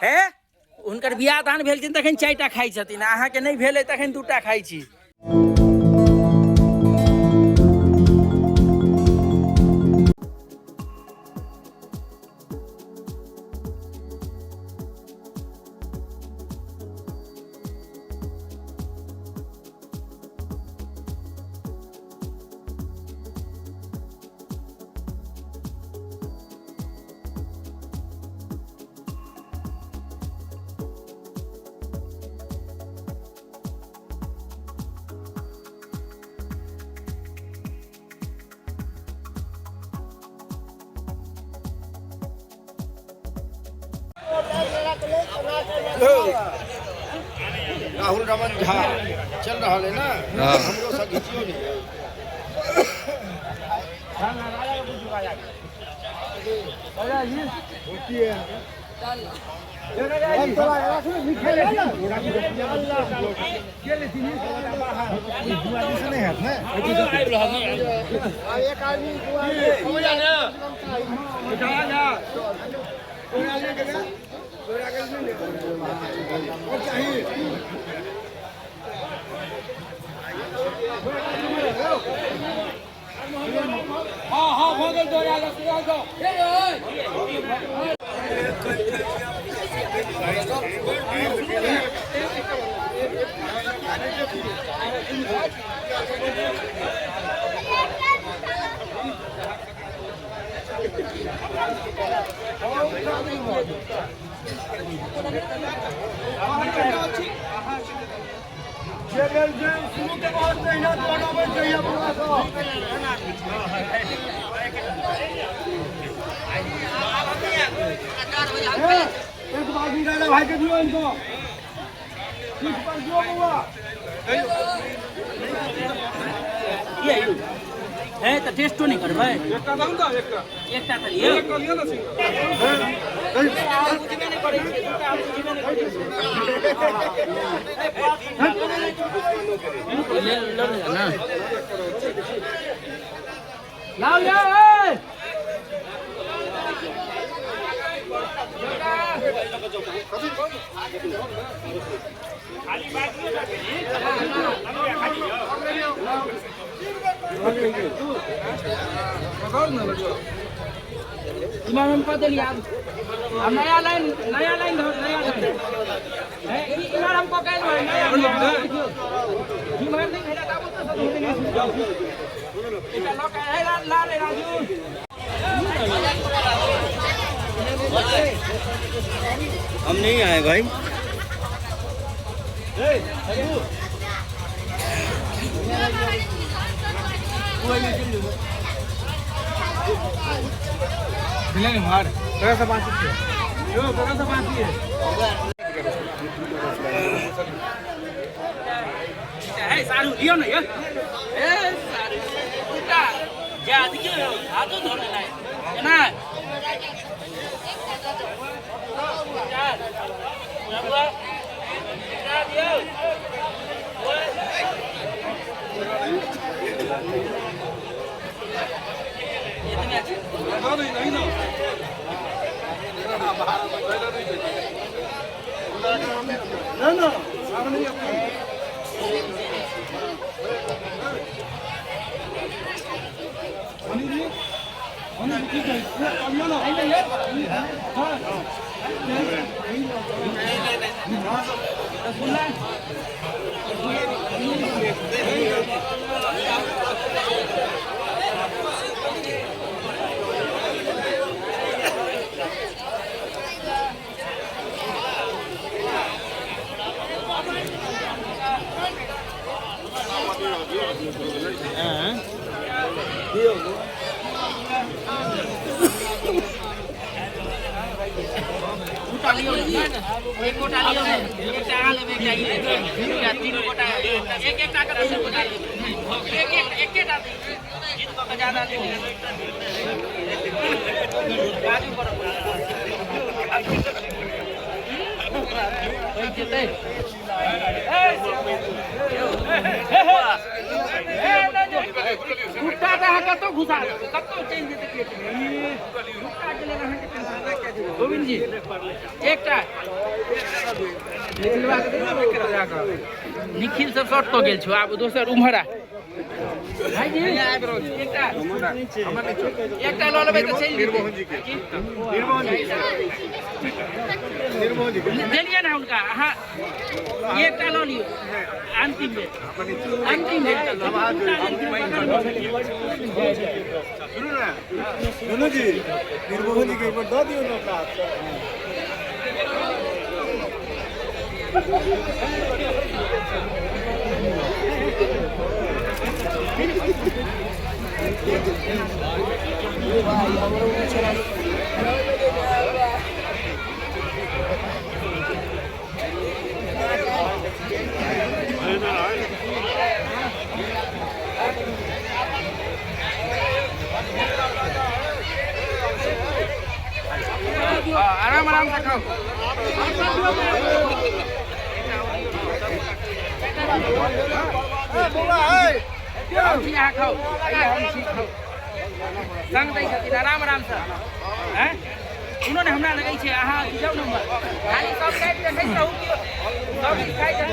हे उनकर बियाह दान भेल छथिन तखन 4टा खाइ छथिन, अहाँके नहीं भेलै तखन 2टा खाइ छी। राहुल रमन झा चल रहा है ना, हमरो सब घिचियो नहीं। भाई के दियो इनको है तो टेस्ट तो नहीं करबै, एकटा दाम द, एकटा त लियो, एकटा लियो ना सिंह ना लाओ या इमाम पद लिया नया लाइन धर, नया लाइन है इमाम हमको कह दो नया इमाम नहीं भेजा का तो सब होने नहीं इधर लोग है ला ले राजू। हम नहीं आए भाई। सारू लियो ना यार, सारू जा देखियो हाथों धोने नहीं है ना एक कोटा लियो एक टाका लेबे चाहिए या 3 कोटा एक टाका 10 कोटा एक जीत को ज्यादा नहीं बाजू पर जीते गुट्टा का कतो घुसा कतो चेंज देते गुट्टा के लेना है गोविंद जी एकटा निखिल सब शॉर्ट को गेल छो आब दोसर उम्हर आ भाईजी एकटा लऽ लेबै तऽ चलि जेबै देलियै ना हुनका अहाँ एकटा लऽ लियौ अंतिम बेर सुनो जी निर्मोहन जी के एक बार दे दियो ना अपना हाथ से आराम आराम से खाओ खाओ संग दै छथिन आराम आराम से उन्होंने हमरा लगै छै अहाँ जाउ नंबर खाली सब काटि देखैत रहू कि सब काटि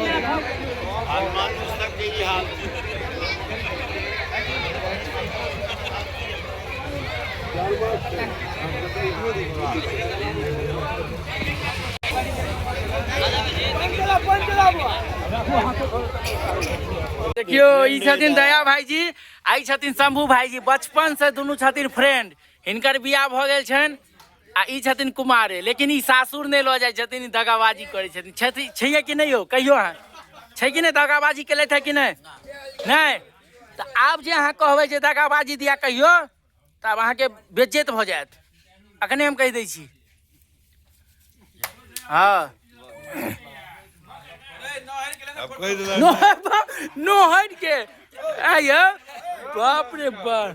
देखियो ई छथिन दया भाईजी आई छथिन शंभू भाईजी बचपन से दुनू छथिन फ्रेंड हिनकर बियाह भ गेल छनि आ ई छथिन कुमारे लेकिन ई सासुर नहीं लऽ जाइ छथिन दगाबाजी करै छथिन छैये कि नहीं हो कहियो अहाँ छै कि नहीं दगाबाजी केलथि है कि नहीं नहीं तऽ आब जे अहाँ कहबै जे दगाबाजी दिया कहियो तब अहाँके बेज्जत भऽ जायत अखने हम कहि दै छी हाँ नोहर के आयो बाप रे बाप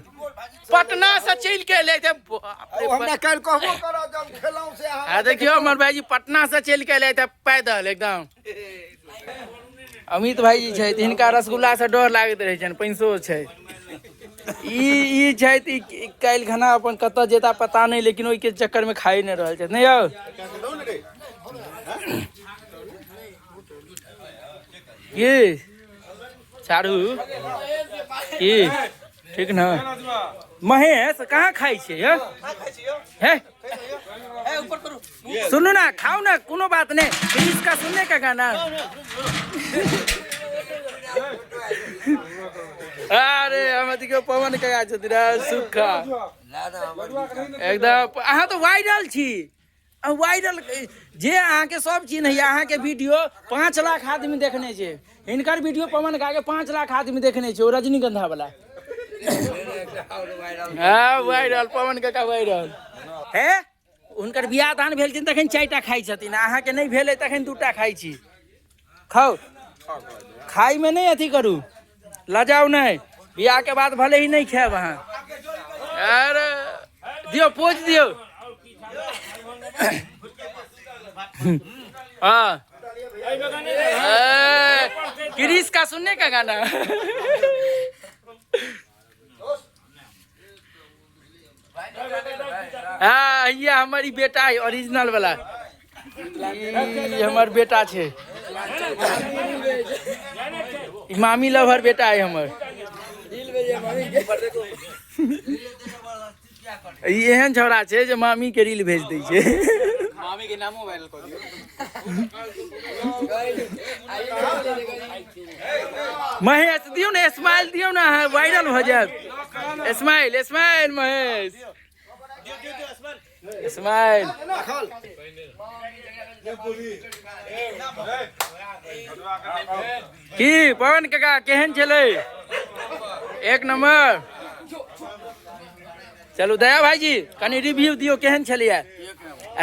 पटना से चल के ले थे हमरा काल कहबो करो जब खेलौं से आ देखियो हमर भाईजी पटना से चल के ले थे पैदल एकदम अमित भाईजी छै हिनका रसगुल्ला से डर लागैत रहे छनि पैसो छै ई छै काल्हि खाना अपन कतऽ जेता पता नहीं लेकिन ओहि के चक्कर में खाई नहीं रहल छै नहीं यौ ये चारू की ठीक न महेश कहाँ खाई छे है सुनो ना खाओ ना कोनो बात नहीं इसका सुनने का गाना अरे हम देखियो पवन का सुखा एकदम अहाँ तो वायरल छी वायरल जे अहाँ के सब चीज नहीं अहाँ के वीडियो 5 लाख आदमी देखने छे इनकर वीडियो पवन का के 5 लाख आदमी देखने छे रजनीगंधा वाला हाँ वायरल पवन का वायरल है उनकर बियाह दान भेल छन तखन 4टा खाई छथिन अहाँ के नहीं भेले तखन 2टा खाई छी खाओ खाई में नहीं अथी करू लजाओ नहीं बियाह के बाद भले ही नहीं खाएब अहाँ अरे दियो पोछ दियो हाँ क्रिस का सुनने का गाना हाँ ये हमारी बेटा है ओरिजिनल वाला ये हमार बेटा छे मामी लवर बेटा है हमर एहन छौड़ा छे जे मामी के रील भेज दै छे मामी के नामो वायरल कर दियो महेश दियो ना स्माइल दियो ना वायरल हो जाए स्माइल स्माइल महेश स्माइल की पवन काका केहन छले एक नंबर चलो दया भाईजी कनी रिव्यू दियो केहन छलिए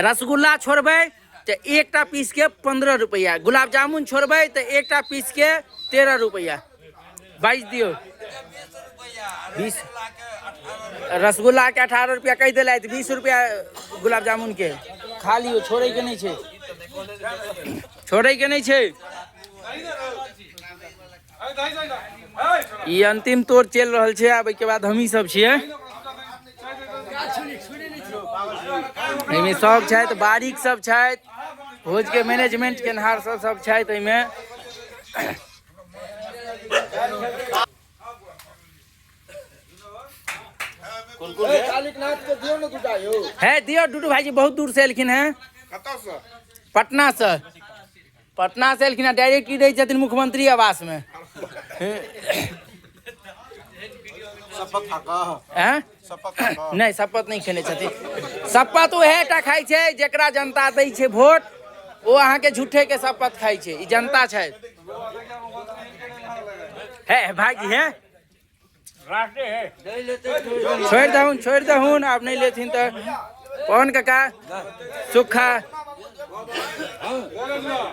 रसगुल्ला छोड़बै तो एकटा पीस के 15 रुपया गुलाब जामुन छोड़बै तो एकटा पीस के 13 रुपया 22 दियो 20 रसगुल्ला के 18 रुपया कह दिला 20 रुपया गुलाब जामुन के खा लियो छोड़े के नहीं छे छोड़े के नहीं छे ये अंतिम तोड़ चल रहल छे आब के बाद हमही सब छिए एमे सब छथि बारीक सब छथि भोज के मैनेजमेंट केनहार सब छै ताहिमे कालिकनाथ के दियो न दूटा यो है दियो डूडू भाईजी बहुत दूर से एलखिन हैं पटना से एलखिन हैं डायरेक्ट ई रही छथिन मुख्यमंत्री आवास में नहीं शपथ नहीं खेने छथिन शपथ उहे टा खाई छै जेकरा जनता दै छै वोट ओ अहाँ के झूठे के शपथ खाई छै ई जनता छै है भाईजी है छोड़ दहुन आप नहीं लेथिन तो पवन काका सुखा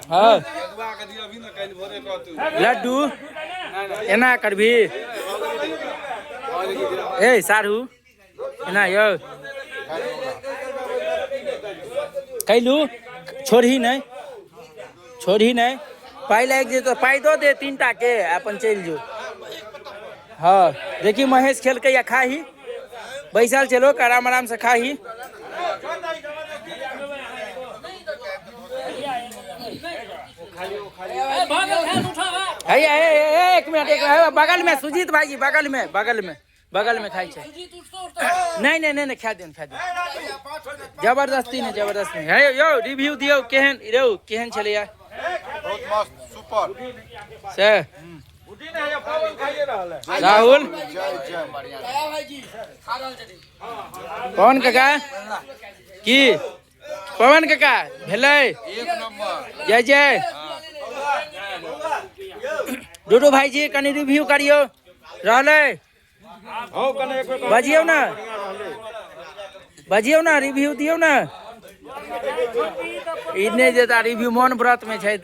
हाँ लड्डू एना करबी ए सारू एना यौ कैलू छोड़ही नहीं पाई लाग जे तो पाई दो दे 3टा के अपन चल जो हाँ देखी महेश खेल के या खाही बैसल चलो आराम से खाही एक मिनट बगल में सुजीत भाई बगल में खाई छै नहीं खा दियौ जबरदस्ती नहीं है यौ रिव्यू दियो केहन छलैया बहुत मस्त सुपर से राहुल पवन काका की पवन काका भेलै जय डूडू भाईजी कनी रिव्यू करियो रहलै बजियो ना रिव्यू दियो ना ई नहीं देता रिव्यू मन व्रत में छै